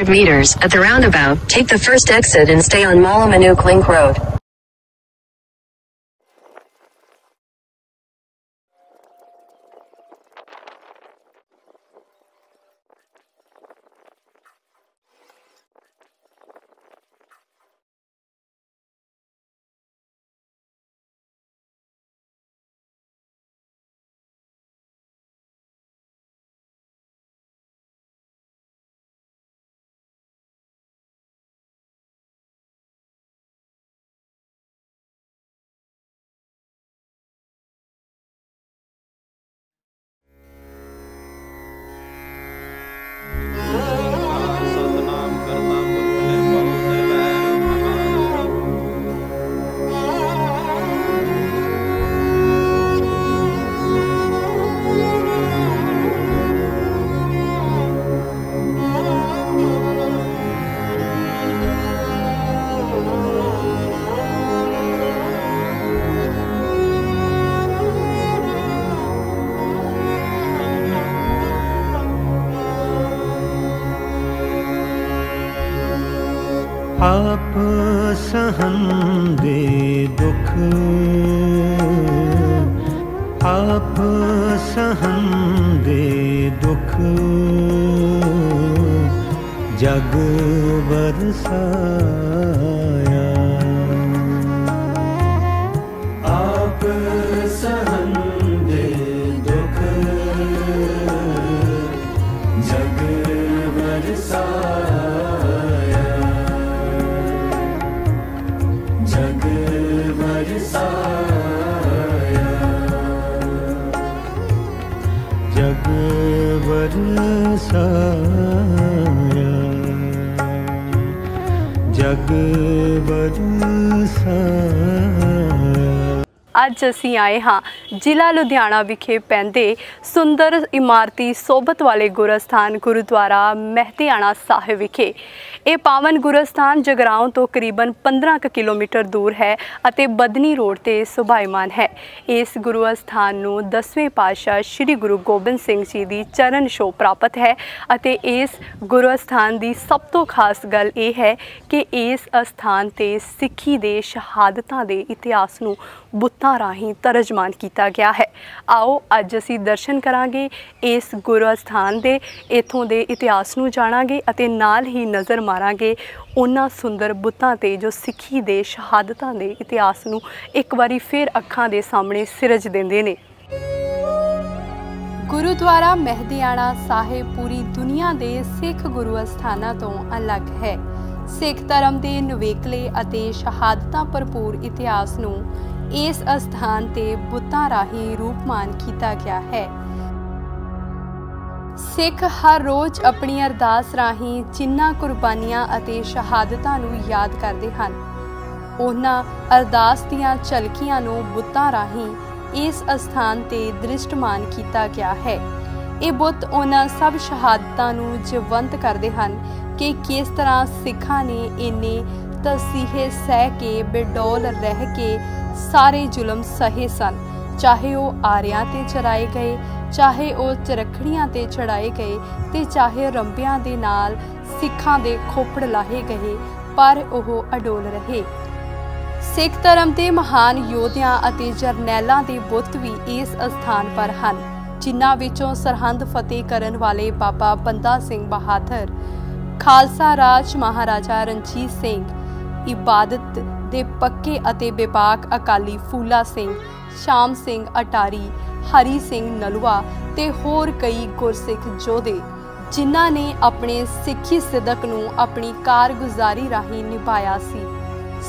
meters at the roundabout, take the first exit and stay on Mallamanuke Link Road. आप सहंदे दुख, आप सहंदे दुख, जग बरसाया। आप सहंदे दुख, जग बरसाया। जग बरसाया, जग बरसाया, जग बरसाया। ਅੱਜ ਅਸੀਂ ਆਏ ਹਾਂ ਜ਼ਿਲ੍ਹਾ ਲੁਧਿਆਣਾ ਵਿਖੇ ਪੈਂਦੇ ਸੁੰਦਰ ਇਮਾਰਤੀ ਸੋਭਤ ਵਾਲੇ ਗੁਰਸਥਾਨ ਗੁਰਦੁਆਰਾ ਮਹਿਤਿਆਣਾ ਸਾਹਿਬ ਵਿਖੇ। ਇਹ ਪਾਵਨ ਗੁਰਸਥਾਨ ਜਗਰਾਉਂ ਤੋਂ ਕਰੀਬਨ 15 ਕਿਲੋਮੀਟਰ ਦੂਰ ਹੈ ਅਤੇ ਬਦਨੀ ਰੋਡ ਤੇ ਸੁਭਾਈਮਾਨ ਹੈ। ਇਸ ਗੁਰੂ ਅਸਥਾਨ ਨੂੰ 10ਵੇਂ ਪਾਤਸ਼ਾਹ ਸ੍ਰੀ ਗੁਰੂ ਗੋਬਿੰਦ ਸਿੰਘ ਜੀ ਦੀ ਚਰਨ ਛੋਹ ਪ੍ਰਾਪਤ ਹੈ ਅਤੇ ਇਸ ਗੁਰੂ ਅਸਥਾਨ ਦੀ ਸਭ ਤੋਂ ਖਾਸ ਗੱਲ ਇਹ ਹੈ ਕਿ ਇਸ ਅਸਥਾਨ ਤੇ ਸਿੱਖੀ ਦੇ ਸ਼ਹਾਦਤਾਂ ਦੇ ਇਤਿਹਾਸ ਨੂੰ ਬੁੱਤਾਂ ਰਾਹੀਂ ਤਰਜਮਾਨ ਕੀਤਾ ਗਿਆ ਹੈ। ਆਓ ਅੱਜ ਅਸੀਂ ਦਰਸ਼ਨ ਕਰਾਂਗੇ ਇਸ ਗੁਰੂ ਅਸਥਾਨ ਦੇ, ਇੱਥੋਂ ਦੇ ਇਤਿਹਾਸ ਨੂੰ ਜਾਣਾਂਗੇ ਅਤੇ ਨਾਲ ਹੀ ਨਜ਼ਰ ਮਾਰਾਂਗੇ ਉਹਨਾਂ ਸੁੰਦਰ ਬੁੱਤਾਂ ਤੇ ਜੋ ਸਿੱਖੀ ਦੇ ਸ਼ਹਾਦਤਾਂ ਦੇ ਇਤਿਹਾਸ ਨੂੰ ਇੱਕ ਵਾਰੀ ਫਿਰ ਅੱਖਾਂ ਦੇ ਸਾਹਮਣੇ ਸਿਰਜ ਦਿੰਦੇ ਨੇ। ਗੁਰਦੁਆਰਾ ਮਹਿਤਿਆਣਾ ਸਾਹਿਬ ਪੂਰੀ ਦੁਨੀਆ ਦੇ ਸਿੱਖ ਗੁਰੂ ਅਸਥਾਨਾਂ ਤੋਂ ਅਲੱਗ ਹੈ। ਸਿੱਖ ਧਰਮ ਦੇ ਨਿਵੇਕਲੇ ਅਤੇ ਸ਼ਹਾਦਤਾਂ ਭਰਪੂਰ ਇਤਿਹਾਸ ਨੂੰ ਇਸ ਅਸਥਾਨ ਤੇ ਬੁੱਤਾਂ ਰਾਹੀਂ ਰੂਪਮਾਨ ਕੀਤਾ ਗਿਆ ਹੈ। ਸਿੱਖ ਹਰ ਰੋਜ਼ ਆਪਣੀ ਅਰਦਾਸ ਰਾਹੀਂ ਜਿਨ੍ਹਾਂ ਕੁਰਬਾਨੀਆਂ ਅਤੇ ਸ਼ਹਾਦਤਾਂ ਨੂੰ ਯਾਦ ਕਰਦੇ ਹਨ, ਉਹਨਾਂ ਅਰਦਾਸ ਦੀਆਂ ਝਲਕੀਆਂ ਨੂੰ ਬੁੱਤਾਂ ਰਾਹੀਂ ਇਸ ਅਸਥਾਨ ਤੇ ਦ੍ਰਿਸ਼ਟਮਾਨ ਕੀਤਾ ਗਿਆ ਹੈ। ਇਹ ਬੁੱਤ ਉਹਨਾਂ ਸਭ ਸ਼ਹਾਦਤਾਂ ਨੂੰ ਜੀਵੰਤ ਕਰਦੇ ਹਨ ਕਿ ਕਿਸ ਤਰ੍ਹਾਂ ਸਿੱਖਾਂ ਨੇ ਇੰਨੇ ਤਸੀਹੇ ਸਹਿ ਕੇ ਬੇਡੌਲ ਰਹਿ ਕੇ ਸਾਰੇ ਜ਼ੁਲਮ ਸਹੇ ਸਨ, ਚਾਹੇ ਉਹ ਆਰਿਆਂ ਤੇ ਚਰਾਏ ਗਏ, ਚਾਹੇ ਉਹ ਚਰਖੜੀਆਂ ਤੇ ਚੜਾਏ ਗਏ ਤੇ ਚਾਹੇ ਰੰਬਿਆਂ ਦੇ ਨਾਲ ਸਿੱਖਾਂ ਦੇ ਖੋਪੜ ਲਾਹੇ ਗਏ, ਪਰ ਉਹ ਅਡੋਲ ਰਹੇ। ਸਿੱਖ ਧਰਮ ਦੇ ਮਹਾਨ ਯੋਧਿਆਂ ਅਤੇ ਜਰਨੈਲਾਂ ਦੇ ਬੁੱਤ ਵੀ ਇਸ ਅਸਥਾਨ ਪਰ ਹਨ, ਜਿਨ੍ਹਾਂ ਵਿੱਚੋਂ ਸਰਹੰਦ ਫਤਿਹ ਕਰਨ ਵਾਲੇ ਬਾਬਾ ਬੰਦਾ ਸਿੰਘ ਬਹਾਦਰ, ਖਾਲਸਾ ਰਾਜ ਮਹਾਰਾਜਾ ਰਣਜੀਤ ਸਿੰਘ, ਇਬਾਦਤ ਦੇ ਪੱਕੇ ਅਤੇ ਬੇਬਾਕ ਅਕਾਲੀ ਫੂਲਾ ਸਿੰਘ, ਸ਼ਾਮ ਸਿੰਘ ਅਟਾਰੀ, ਹਰੀ ਸਿੰਘ ਨਲੂਆ ਤੇ ਹੋਰ ਕਈ ਗੁਰਸਿੱਖ ਯੋਧੇ, ਜਿਨ੍ਹਾਂ ਨੇ ਆਪਣੇ ਸਿੱਖੀ ਸਿਦਕ ਨੂੰ ਆਪਣੀ ਕਾਰਗੁਜ਼ਾਰੀ ਰਾਹੀਂ ਨਿਭਾਇਆ ਸੀ।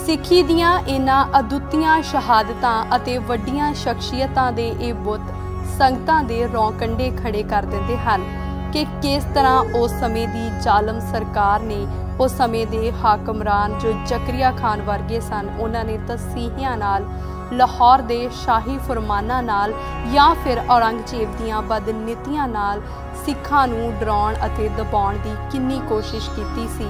ਸਿੱਖੀ ਦੀਆਂ ਇਹਨਾਂ ਅਦੁੱਤੀਆਂ ਸ਼ਹਾਦਤਾਂ ਅਤੇ ਵੱਡੀਆਂ ਸ਼ਖਸੀਅਤਾਂ ਦੇ ਇਹ ਬੁੱਤ ਸੰਗਤਾਂ ਦੇ ਰੌਂਕੰਡੇ ਖੜੇ ਕਰ ਦਿੰਦੇ ਹਨ ਕਿ ਕਿਸ ਤਰ੍ਹਾਂ ਉਸ ਸਮੇਂ ਦੀ ਜ਼ਾਲਮ ਸਰਕਾਰ ਨੇ, ਉਸ ਸਮੇਂ ਦੇ ਹਾਕਮਰਾਨ ਜੋ ਜ਼ਕਰੀਆ ਖਾਨ ਵਰਗੇ ਸਨ, ਉਹਨਾਂ ਨੇ ਤਸੀਹਿਆਂ ਨਾਲ, ਲਾਹੌਰ ਦੇ ਸ਼ਾਹੀ ਫਰਮਾਨਾਂ ਨਾਲ ਜਾਂ ਫਿਰ ਔਰੰਗਜ਼ੇਬ ਦੀਆਂ ਬਦਨੀਤੀਆਂ ਨਾਲ ਸਿੱਖਾਂ ਨੂੰ ਡਰਾਉਣ ਅਤੇ ਦਬਾਉਣ ਦੀ ਕਿੰਨੀ ਕੋਸ਼ਿਸ਼ ਕੀਤੀ ਸੀ।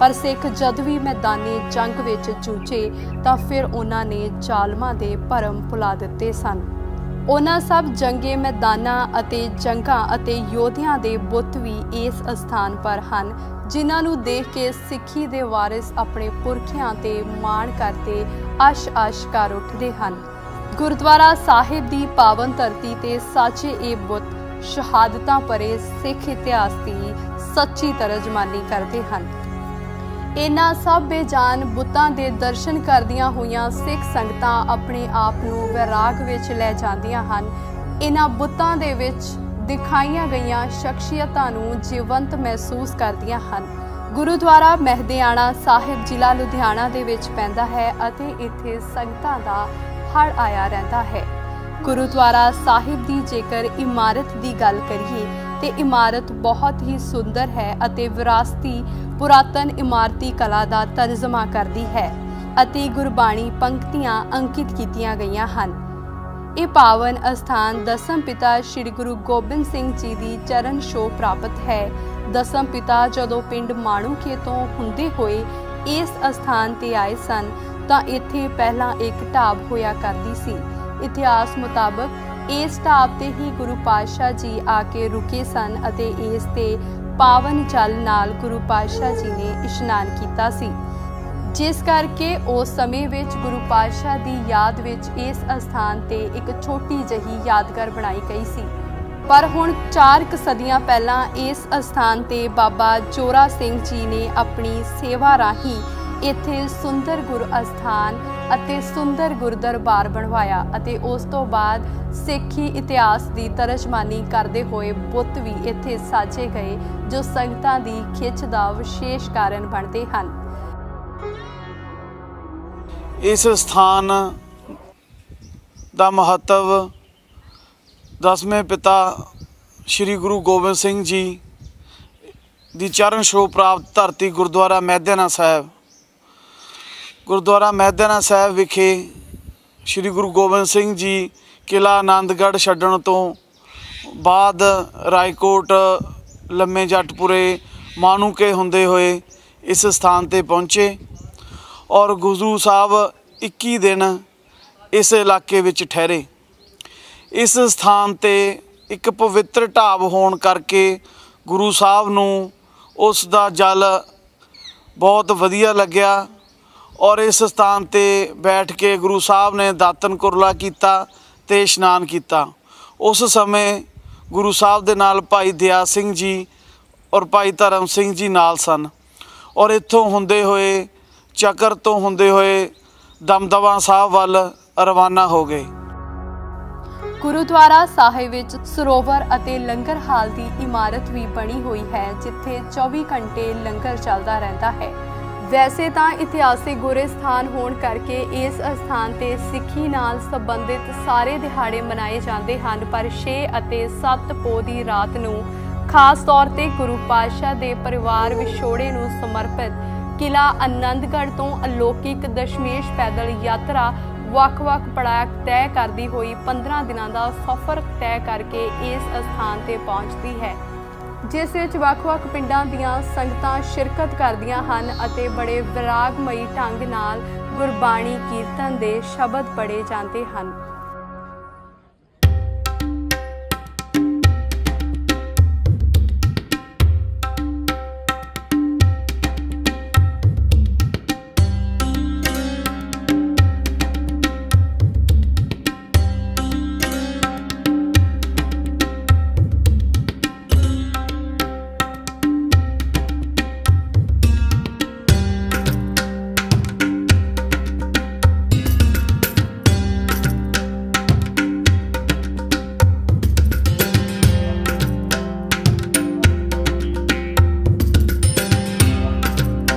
ਪਰ ਸਿੱਖ ਜਦ ਵੀ ਮੈਦਾਨੀ ਜੰਗ ਵਿੱਚ ਜੂਝੇ ਤਾਂ ਫਿਰ ਉਹਨਾਂ ਨੇ ਜ਼ਾਲਮਾਂ ਦੇ ਭਰਮ ਭੁਲਾ ਦਿੱਤੇ ਸਨ। ਉਹਨਾਂ ਸਭ ਜੰਗੇ ਮੈਦਾਨਾਂ ਅਤੇ ਜੰਗਾਂ ਅਤੇ ਯੋਧਿਆਂ ਦੇ ਬੁੱਤ ਵੀ ਇਸ ਅਸਥਾਨ ਪਰ ਹਨ, ਜਿਨ੍ਹਾਂ ਨੂੰ ਦੇਖ ਕੇ ਸਿੱਖੀ ਦੇ ਵਾਰਿਸ ਆਪਣੇ ਪੁਰਖਿਆਂ ਤੇ ਮਾਣ ਕਰਦੇ ਅਸ਼ ਕਰ ਉੱਠਦੇ ਹਨ। ਗੁਰਦੁਆਰਾ ਸਾਹਿਬ ਦੀ ਪਾਵਨ ਧਰਤੀ ਤੇ ਸਾਚੇ ਇਹ ਬੁੱਤ ਸ਼ਹਾਦਤਾਂ ਭਰੇ ਸਿੱਖ ਇਤਿਹਾਸ ਦੀ ਸੱਚੀ ਤਰਜਮਾਨੀ ਕਰਦੇ ਹਨ। ਇਹਨਾਂ ਸਭ ਬੇਜਾਨ ਬੁੱਤਾਂ ਦੇ ਦਰਸ਼ਨ ਕਰਦੀਆਂ ਹੋਈਆਂ ਸਿੱਖ ਸੰਗਤਾਂ ਆਪਣੇ ਆਪ ਨੂੰ ਵੈਰਾਗ ਵਿੱਚ ਲੈ ਜਾਂਦੀਆਂ ਹਨ। ਇਹਨਾਂ ਬੁੱਤਾਂ ਦੇ ਵਿੱਚ ਦਿਖਾਈਆਂ ਗਈਆਂ ਸ਼ਖਸੀਅਤਾਂ ਨੂੰ ਜੀਵੰਤ ਮਹਿਸੂਸ ਕਰਦੀਆਂ ਹਨ। ਗੁਰਦੁਆਰਾ ਮਹਿਦਿਆਣਾ ਸਾਹਿਬ ਜ਼ਿਲ੍ਹਾ ਲੁਧਿਆਣਾ ਦੇ ਵਿੱਚ ਪੈਂਦਾ ਹੈ ਅਤੇ ਇੱਥੇ ਸੰਗਤਾਂ ਦਾ ਹੜ ਆਇਆ ਰਹਿੰਦਾ ਹੈ। ਗੁਰਦੁਆਰਾ ਸਾਹਿਬ ਦੀ ਜੇਕਰ ਇਮਾਰਤ ਦੀ ਗੱਲ ਕਰੀਏ ਤੇ ਇਮਾਰਤ ਬਹੁਤ ਹੀ ਸੁੰਦਰ ਹੈ ਅਤੇ ਵਿਰਾਸਤੀ ਪੁਰਾਤਨ ਇਮਾਰਤੀ ਕਲਾ ਦਾ ਤਰਜਮਾ ਕਰਦੀ ਹੈ ਅਤੇ ਗੁਰਬਾਣੀ ਪੰਕਤੀਆਂ ਅੰਕਿਤ ਕੀਤੀਆਂ ਗਈਆਂ ਹਨ। ਇਹ ਪਾਵਨ ਅਸਥਾਨ ਦਸਮ ਪਿਤਾ ਸ੍ਰੀ ਗੁਰੂ ਗੋਬਿੰਦ ਸਿੰਘ ਜੀ ਦੀ ਚਰਨ ਛੋਹ ਪ੍ਰਾਪਤ ਹੈ। ਦਸਮ ਪਿਤਾ ਜਦੋਂ ਪਿੰਡ ਮਾਣੂਕੇ ਤੋਂ ਹੁੰਦੇ ਹੋਏ ਇਸ ਅਸਥਾਨ ਤੇ ਆਏ ਸਨ ਤਾਂ ਇੱਥੇ ਪਹਿਲਾਂ ਇੱਕ ਢਾਬ ਹੋਇਆ ਕਰਦੀ ਸੀ। ਇਤਿਹਾਸ ਮੁਤਾਬਕ ਇਸ ਢਾਬ ਤੇ ਹੀ ਗੁਰੂ ਪਾਤਸ਼ਾਹ ਜੀ ਆ ਕੇ ਰੁਕੇ ਸਨ ਅਤੇ ਇਸ ਤੇ ਪਾਵਨ ਜਲ ਨਾਲ ਗੁਰੂ ਪਾਤਸ਼ਾਹ ਜੀ ਨੇ ਇਸ਼ਨਾਨ ਕੀਤਾ ਸੀ, ਜਿਸ ਕਰਕੇ ਉਸ ਸਮੇਂ ਵਿੱਚ ਗੁਰੂ ਪਾਤਸ਼ਾਹ ਦੀ ਯਾਦ ਵਿੱਚ ਇਸ ਅਸਥਾਨ ਤੇ ਇੱਕ ਛੋਟੀ ਜਿਹੀ ਯਾਦਗਾਰ ਬਣਾਈ ਗਈ ਸੀ। ਪਰ ਹੁਣ 4 ਸਦੀਆਂ ਪਹਿਲਾਂ ਇਸ ਅਸਥਾਨ ਤੇ ਬਾਬਾ ਜੋਰਾ ਸਿੰਘ ਜੀ ਨੇ ਆਪਣੀ ਸੇਵਾ ਰਾਹੀਂ ਇੱਥੇ ਸੁੰਦਰ ਗੁਰ ਅਸਥਾਨ ਅਤੇ ਸੁੰਦਰ ਗੁਰਦਰਬਾਰ ਬਣਵਾਇਆ ਅਤੇ ਉਸ ਤੋਂ ਬਾਅਦ ਸਿੱਖੀ ਇਤਿਹਾਸ ਦੀ ਤਰਜਮਾਨੀ ਕਰਦੇ ਹੋਏ ਬੁੱਤ ਵੀ ਇੱਥੇ ਸਾਜੇ ਗਏ, ਜੋ ਸੰਗਤਾਂ ਦੀ ਖਿੱਚ ਦਾ ਵਿਸ਼ੇਸ਼ ਕਾਰਨ ਬਣਦੇ ਹਨ। ਇਸ ਸਥਾਨ ਦਾ ਮਹੱਤਵ ਦਸਵੇਂ ਪਿਤਾ ਸ੍ਰੀ ਗੁਰੂ ਗੋਬਿੰਦ ਸਿੰਘ ਜੀ ਦੀ ਚਰਨ ਛੋਹ ਪ੍ਰਾਪਤ ਧਰਤੀ ਗੁਰਦੁਆਰਾ ਮਹਿਦਿਆਣਾ ਸਾਹਿਬ। ਗੁਰਦੁਆਰਾ ਮਹਿਦਿਆਣਾ ਸਾਹਿਬ ਵਿਖੇ ਸ੍ਰੀ ਗੁਰੂ ਗੋਬਿੰਦ ਸਿੰਘ ਜੀ ਕਿਲ੍ਹਾ ਆਨੰਦਗੜ੍ਹ ਛੱਡਣ ਤੋਂ ਬਾਅਦ ਰਾਏਕੋਟ, ਲੰਮੇ ਜੱਟਪੁਰੇ, ਮਾਣੂਕੇ ਹੁੰਦੇ ਹੋਏ ਇਸ ਸਥਾਨ ਤੇ ਪਹੁੰਚੇ ਔਰ ਗੁਰੂ ਸਾਹਿਬ 21 ਦਿਨ ਇਸ ਇਲਾਕੇ ਵਿੱਚ ਠਹਿਰੇ। ਇਸ ਸਥਾਨ ਤੇ ਇੱਕ ਪਵਿੱਤਰ ਢਾਬ ਹੋਣ ਕਰਕੇ ਗੁਰੂ ਸਾਹਿਬ ਨੂੰ ਉਸ ਦਾ ਜਲ ਬਹੁਤ ਵਧੀਆ ਲੱਗਿਆ ਔਰ ਇਸ ਸਥਾਨ ਤੇ ਬੈਠ ਕੇ ਗੁਰੂ ਸਾਹਿਬ ਨੇ ਦਾਤਨ ਕੁਰਲਾ ਕੀਤਾ ਤੇ ਇਸ਼ਨਾਨ ਕੀਤਾ। ਉਸ ਸਮੇਂ ਗੁਰੂ ਸਾਹਿਬ ਦੇ ਨਾਲ ਭਾਈ ਦਇਆ ਸਿੰਘ ਜੀ ਔਰ ਭਾਈ ਧਰਮ ਸਿੰਘ ਜੀ ਨਾਲ ਸਨ ਔਰ ਇੱਥੋਂ ਹੁੰਦੇ ਹੋਏ ਚੱਕਰ ਤੋਂ ਹੁੰਦੇ ਹੋਏ ਦਮਦਮਾ ਸਾਹਿਬ ਵੱਲ ਰਵਾਨਾ ਹੋ ਗਏ। ਗੁਰਦੁਆਰਾ ਸਾਹਿਬ ਵਿੱਚ ਸਰੋਵਰ ਅਤੇ ਲੰਗਰ ਹਾਲ ਦੀ ਇਮਾਰਤ ਵੀ ਬਣੀ ਹੋਈ ਹੈ, ਜਿੱਥੇ 24 ਘੰਟੇ ਲੰਗਰ ਚੱਲਦਾ ਰਹਿੰਦਾ ਹੈ। ਵੈਸੇ ਤਾਂ ਇਤਿਹਾਸਿਕ ਗੁਰੇ ਸਥਾਨ ਹੋਣ ਕਰਕੇ ਇਸ ਅਸਥਾਨ ਤੇ ਸਿੱਖੀ ਨਾਲ ਸੰਬੰਧਿਤ ਸਾਰੇ ਦਿਹਾੜੇ ਮਨਾਏ ਜਾਂਦੇ ਹਨ, ਪਰ 6 ਅਤੇ 7 ਪੋਹ ਦੀ ਰਾਤ ਨੂੰ ਖਾਸ ਤੌਰ ਤੇ ਗੁਰੂ ਪਾਤਸ਼ਾਹ ਦੇ ਪਰਿਵਾਰ ਵਿਛੋੜੇ ਨੂੰ ਸਮਰਪਿਤ ਕਿਲ੍ਹਾ ਆਨੰਦਗੜ੍ਹ ਤੋਂ ਅਲੌਕਿਕ ਦਸ਼ਮੇਸ਼ ਪੈਦਲ ਯਾਤਰਾ ਵੱਖ-ਵੱਖ ਪੜਾਅ ਤੈਅ ਕਰਦੀ ਹੋਈ 15 ਦਿਨਾਂ ਦਾ ਸਫ਼ਰ ਤੈਅ ਕਰਕੇ ਇਸ ਅਸਥਾਨ ਤੇ ਪਹੁੰਚਦੀ ਹੈ, ਜਿਸ ਵਿੱਚ ਵੱਖ-ਵੱਖ ਪਿੰਡਾਂ ਦੀਆਂ ਸੰਗਤਾਂ ਸ਼ਿਰਕਤ ਕਰਦੀਆਂ ਹਨ ਅਤੇ ਬੜੇ ਵਿਰਾਗਮਈ ਢੰਗ ਨਾਲ ਗੁਰਬਾਣੀ ਕੀਰਤਨ ਦੇ ਸ਼ਬਦ ਪੜ੍ਹੇ ਜਾਂਦੇ ਹਨ।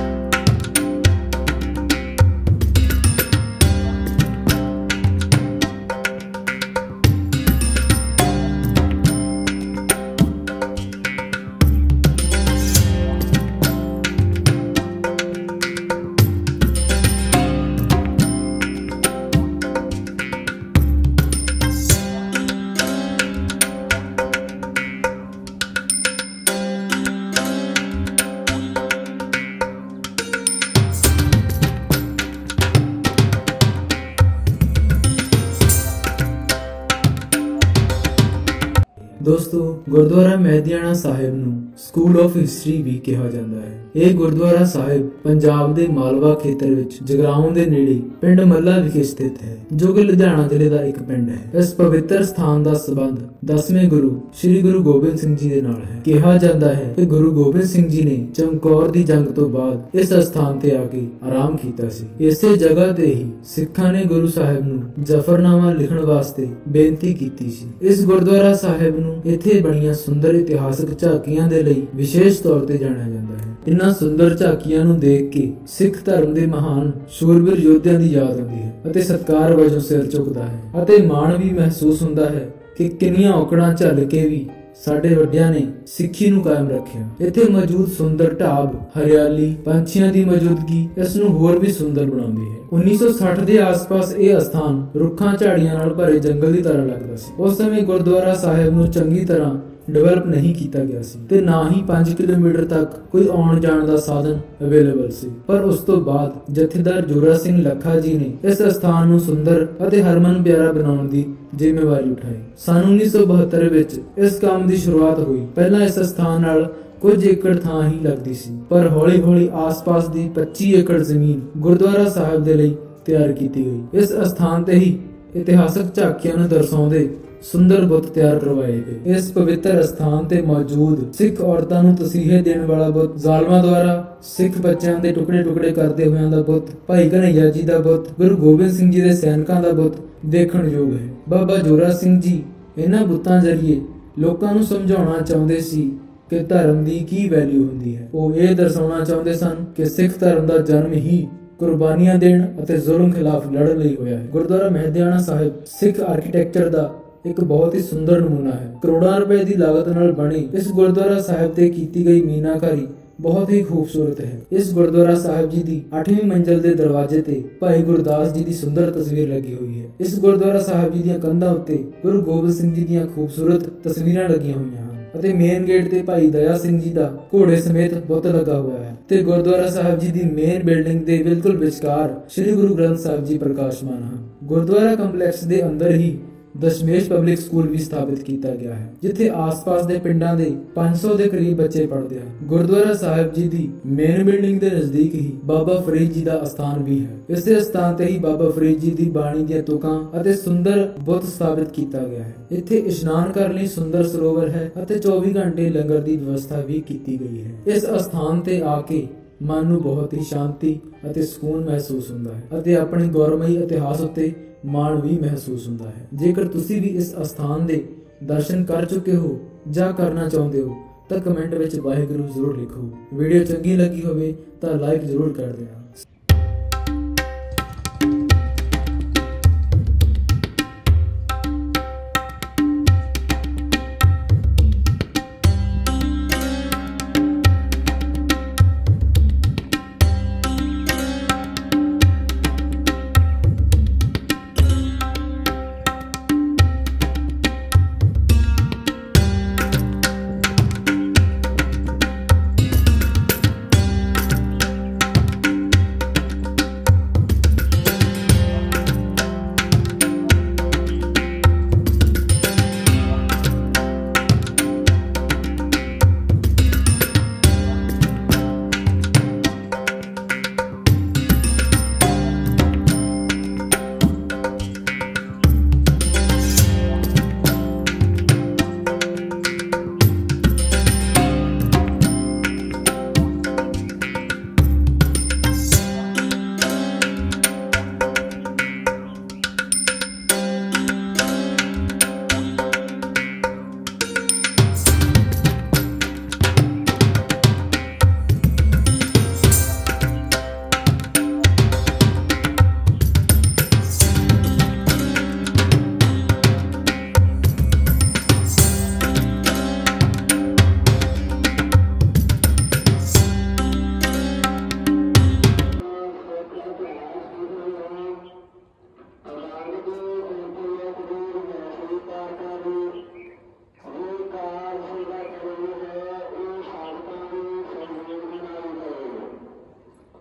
ਦੋਸਤੋ, ਗੁਰਦੁਆਰਾ ਮਹਿਦੀਆਣਾ ਸਾਹਿਬ ਨੂੰ ਸਕੂਲ ਆਫ ਹਿਸਟਰੀ ਵੀ ਕਿਹਾ ਜਾਂਦਾ ਹੈ। ਇਹ ਗੁਰਦੁਆਰਾ ਸਾਹਿਬ ਪੰਜਾਬ ਦੇ ਮਾਲਵਾ ਖੇਤਰ ਵਿੱਚ ਜਗਰਾਉਂ ਦੇ ਨੇੜੇ ਪਿੰਡ ਮੱਲਾ ਵਿਖੇ ਸਥਿਤ ਹੈ, ਜੋ ਕਿ ਲੁਧਿਆਣਾ ਜ਼ਿਲ੍ਹੇ ਦਾ ਇੱਕ ਪਿੰਡ ਹੈ। ਇਸ ਪਵਿੱਤਰ ਸਥਾਨ ਦਾ ਸੰਬੰਧ 10ਵੇਂ ਗੁਰੂ ਸ੍ਰੀ ਗੁਰੂ ਗੋਬਿੰਦ ਸਿੰਘ ਜੀ ਦੇ ਨਾਲ ਹੈ। ਕਿਹਾ ਜਾਂਦਾ ਹੈ ਕਿ ਗੁਰੂ ਗੋਬਿੰਦ ਸਿੰਘ ਜੀ ਨੇ ਚਮਕੌਰ ਦੀ ਜੰਗ ਤੋਂ ਬਾਅਦ ਇਸ ਸਥਾਨ ਤੇ ਆ ਕੇ ਆਰਾਮ ਕੀਤਾ ਸੀ। ਇਸੇ ਜਗ੍ਹਾ ਤੇ ਹੀ ਸਿੱਖਾਂ ਨੇ ਗੁਰੂ ਸਾਹਿਬ ਨੂੰ ਜ਼ਫਰਨਾਮਾ ਲਿਖਣ ਵਾਸਤੇ ਬੇਨਤੀ ਕੀਤੀ ਸੀ। ਇਸ ਗੁਰਦੁਆਰਾ ਸਾਹਿਬ ਨੂੰ ਇੱਥੇ ਬਣੀਆਂ ਸੁੰਦਰ ਇਤਿਹਾਸਕ ਝਾਕੀਆਂ ਦੇ ਲਈ ਵਿਸ਼ੇਸ਼ ਤੌਰ ਤੇ ਜਾਣਿਆ ਜਾਂਦਾ ਹੈ। ਇਨ੍ਹਾਂ ਸੁੰਦਰ ਝਾਕੀਆਂ ਨੂੰ ਦੇਖ ਕੇ ਸਿੱਖ ਧਰਮ ਦੇ ਮਹਾਨ ਸ਼ੂਰਬੀਰ ਯੋਧਿਆਂ ਦੀ ਯਾਦ ਆਉਂਦੀ ਹੈ ਅਤੇ ਸਤਿਕਾਰ ਵਜੋਂ ਸਿਰ ਝੁਕਦਾ ਹੈ ਅਤੇ ਮਾਣ ਵੀ ਮਹਿਸੂਸ ਹੁੰਦਾ ਹੈ ਕਿ ਕਿੰਨੀਆਂ ਔਕੜਾਂ ਝੱਲ ਕੇ ਵੀ ਸਾਡੇ ਵੱਡਿਆਂ ਨੇ ਸਿੱਖੀ ਨੂੰ ਕਾਇਮ ਰੱਖਿਆ। ਇੱਥੇ ਮੌਜੂਦ ਸੁੰਦਰ ਢਾਬ, ਹਰਿਆਲੀ, ਪੰਛੀਆਂ ਦੀ ਮੌਜੂਦਗੀ ਇਸ ਨੂੰ ਹੋਰ ਵੀ ਸੁੰਦਰ ਬਣਾਉਂਦੀ ਹੈ। 1960 ਦੇ ਆਸ-ਪਾਸ ਇਹ ਸਥਾਨ ਰੁੱਖਾਂ ਝਾੜੀਆਂ ਨਾਲ ਭਰੇ ਜੰਗਲ ਦੀ ਤਰ੍ਹਾਂ ਲੱਗਦਾ ਸੀ। ਉਸ ਸਮੇਂ ਗੁਰਦੁਆਰਾ ਸਾਹਿਬ ਨੂੰ ਚੰਗੀ ਤਰ੍ਹਾਂ ਡਿਵੈਲਪ ਨਹੀਂ ਕੀਤਾ ਗਿਆ ਸੀ ਤੇ ਨਾ ਹੀ 5 ਕਿਲੋਮੀਟਰ ਤੱਕ ਕੋਈ ਆਉਣ ਜਾਣ ਦਾ ਸਾਧਨ ਅਵੇਲੇਬਲ ਸੀ। ਪਰ ਉਸ ਤੋਂ ਬਾਅਦ ਜਥੇਦਾਰ ਜੋਰਾ ਸਿੰਘ ਲੱਖਾ ਜੀ ਨੇ ਇਸ ਸਥਾਨ ਨੂੰ ਸੁੰਦਰ ਅਤੇ ਹਰਮਨ ਪਿਆਰਾ ਬਣਾਉਣ ਦੀ ਜ਼ਿੰਮੇਵਾਰੀ ਉਠਾਈ। ਸੰਨ 1972 ਵਿੱਚ ਇਸ ਕੰਮ ਦੀ ਸ਼ੁਰੂਆਤ ਹੋਈ। ਪਹਿਲਾਂ ਇਸ ਸਥਾਨ ਨਾਲ ਕੁਝ ਏਕੜ ਥਾਂ ਹੀ ਲੱਗਦੀ ਸੀ, ਪਰ ਹੌਲੀ-ਹੌਲੀ ਆਸ-ਪਾਸ ਦੀ 25 ਏਕੜ ਜ਼ਮੀਨ ਗੁਰਦੁਆਰਾ ਸਾਹਿਬ ਦੇ ਲਈ ਤਿਆਰ ਕੀਤੀ ਗਈ। ਇਸ ਸਥਾਨ ਤੇ ਹੀ ਇਤਿਹਾਸਕ ਝਾਕੀਆਂ ਨੂੰ ਦਰਸਾਉਂਦੇ ਸੁੰਦਰ ਬੁੱਤ ਤਿਆਰ ਕਰਵਾਏ ਗਏ। ਇਸ ਪਵਿੱਤਰ ਸਥਾਨ ਤੇ ਮੌਜੂਦ ਸਿੱਖ ਔਰਤਾਂ ਨੂੰ ਤਸੀਹੇ ਦੇਣ ਵਾਲਾ ਬੁੱਤ, ਜ਼ਾਲਮਾਂ ਦੁਆਰਾ ਸਿੱਖ ਬੱਚਿਆਂ ਦੇ ਟੁਕੜੇ-ਟੁਕੜੇ ਕਰਦੇ ਹੋਇਆਂ ਦਾ ਬੁੱਤ, ਭਾਈ ਘਨੱਈਆ ਜੀ ਦਾ ਬੁੱਤ, ਗੁਰੂ ਗੋਬਿੰਦ ਸਿੰਘ ਜੀ ਦੇ ਸੈਨਿਕਾਂ ਦਾ ਬੁੱਤ ਦੇਖਣ ਯੋਗ ਹੈ। ਬਾਬਾ ਜੋਰਾ ਸਿੰਘ ਜੀ ਇਹਨਾਂ ਬੁੱਤਾਂ ਜ਼ਰੀਏ ਲੋਕਾਂ ਨੂੰ ਸਮਝਾਉਣਾ ਚਾਹੁੰਦੇ ਸੀ ਕਿ ਧਰਮ ਦੀ ਕੀ ਵੈਲਿਊ ਹੁੰਦੀ ਹੈ। ਉਹ ਇਹ ਦਰਸਾਉਣਾ ਚਾਹੁੰਦੇ ਸਨ ਕਿ ਸਿੱਖ ਧਰਮ ਦਾ ਜਨਮ ਹੀ ਕੁਰਬਾਨੀਆਂ ਦੇਣ ਅਤੇ ਜ਼ੁਲਮ ਖਿਲਾਫ ਲੜਨ ਲਈ ਹੋਇਆ ਹੈ। ਗੁਰਦੁਆਰਾ ਮਹਿਦੀਆਣਾ ਸਾਹਿਬ ਸਿੱਖ ਆਰਕੀਟੈਕਚਰ ਦਾ ਇੱਕ ਬਹੁਤ ਹੀ ਸੁੰਦਰ ਨਮੂਨਾ ਹੈ। ਕਰੋੜਾਂ ਰੁਪਏ ਦੀ ਲਾਗਤ ਨਾਲ ਬਣੀ ਇਸ ਗੁਰਦੁਆਰਾ ਸਾਹਿਬ ਤੇ ਕੀਤੀ ਗਈ ਮੀਨਾਕਾਰੀ ਬਹੁਤ ਹੀ ਖੂਬਸੂਰਤ ਹੈ। ਇਸ ਗੁਰਦੁਆਰਾ ਸਾਹਿਬ ਜੀ ਦੀ 8ਵੀਂ ਮੰਜ਼ਲ ਦੇ ਦਰਵਾਜ਼ੇ ਤੇ ਭਾਈ ਗੁਰਦਾਸ ਜੀ ਦੀ ਸੁੰਦਰ ਤਸਵੀਰ ਲੱਗੀ ਹੋਈ ਹੈ। ਇਸ ਗੁਰਦੁਆਰਾ ਸਾਹਿਬ ਜੀ ਦੀਆਂ ਕੰਧਾਂ ਉੱਤੇ ਗੁਰੂ ਗੋਬਿੰਦ ਸਿੰਘ ਜੀ ਦੀਆਂ ਖੂਬਸੂਰਤ ਤਸਵੀਰਾਂ ਲੱਗੀਆਂ ਹੋਈਆਂ ਹਨ ਅਤੇ ਮੇਨ ਗੇਟ ਤੇ ਭਾਈ ਦਇਆ ਸਿੰਘ ਜੀ ਦਾ ਘੋੜੇ ਸਮੇਤ ਬੁੱਤ ਲੱਗਾ ਹੋਇਆ ਹੈ ਤੇ ਗੁਰਦੁਆਰਾ ਸਾਹਿਬ ਜੀ ਦੀ ਮੇਨ ਬਿਲਡਿੰਗ ਦੇ ਬਿਲਕੁਲ ਵਿਚਕਾਰ ਸ੍ਰੀ ਗੁਰੂ ਗ੍ਰੰਥ ਸਾਹਿਬ ਜੀ ਪ੍ਰਕਾਸ਼ਮਾਨ ਹਨ। ਗੁਰਦੁਆਰਾ ਕੰਪਲੈਕਸ ਦੇ ਅੰਦਰ ਹੀ ਦਸ਼ਮੇਸ਼ ਪਬਲਿਕ ਸਕੂਲ ਵੀ ਸਥਾਪਿਤ ਕੀਤਾ ਗਿਆ ਹੈ, ਜਿੱਥੇ ਆਸ-ਪਾਸ ਦੇ ਪਿੰਡਾਂ ਦੇ 500 ਦੇ ਕਰੀਬ ਬੱਚੇ ਪੜ੍ਹਦੇ ਹਨ। ਗੁਰਦੁਆਰਾ ਸਾਹਿਬ ਜੀ ਦੀ ਮੇਨ ਬਿਲਡਿੰਗ ਦੇ ਨਜ਼ਦੀਕ ਹੀ ਬਾਬਾ ਫਰੀਦ ਜੀ ਦਾ ਅਸਥਾਨ ਵੀ ਹੈ। ਇਸੇ ਅਸਥਾਨ ਤੇ ਹੀ ਬਾਬਾ ਫਰੀਦ ਜੀ ਦੀ ਬਾਣੀ ਦੀਆਂ ਤੁਕਾਂ ਅਤੇ ਸੁੰਦਰ ਬੁੱਤ ਸਥਾਪਿਤ ਕੀਤਾ ਗਿਆ ਹੈ। ਇੱਥੇ ਇਸ਼ਨਾਨ ਕਰਨ ਲਈ ਸੁੰਦਰ ਸਰੋਵਰ ਹੈ ਅਤੇ 24 ਘੰਟੇ ਲੰਗਰ ਦੀ ਵਿਵਸਥਾ ਵੀ ਕੀਤੀ ਗਈ ਹੈ। ਇਸ ਅਸਥਾਨ ਤੇ ਆ ਕੇ ਮਨ ਨੂੰ ਬਹੁਤ ਹੀ ਸ਼ਾਂਤੀ ਅਤੇ ਸਕੂਨ ਮਹਿਸੂਸ ਹੁੰਦਾ ਹੈ ਅਤੇ ਆਪਣੇ ਗੌਰਵਮਈ ਇਤਿਹਾਸ ਉੱਤੇ ਮਾਣ ਵੀ ਮਹਿਸੂਸ ਹੁੰਦਾ ਹੈ। ਜੇਕਰ ਤੁਸੀਂ ਵੀ ਇਸ ਅਸਥਾਨ ਦੇ ਦਰਸ਼ਨ ਕਰ ਚੁੱਕੇ ਹੋ ਜਾਂ ਕਰਨਾ ਚਾਹੁੰਦੇ ਹੋ ਤਾਂ ਕਮੈਂਟ ਵਿੱਚ ਵਾਹਿਗੁਰੂ ਜ਼ਰੂਰ ਲਿਖੋ। ਵੀਡੀਓ ਚੰਗੀ ਲੱਗੀ ਹੋਵੇ ਤਾਂ ਲਾਈਕ ਜ਼ਰੂਰ ਕਰ ਦੇਣਾ।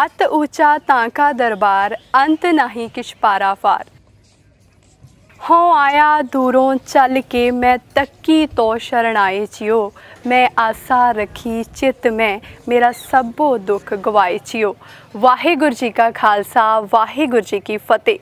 अत ऊंचा तांका दरबार, अंत नहीं किश पारावार। हों आया दूरों चल के, मैं तक्की तो शरणाए जियो। मैं आसा रखी चित में, मेरा सबो दुख गवाए जियो। वाहिगुरू जी का खालसा, वाहिगुरू जी की फतेह।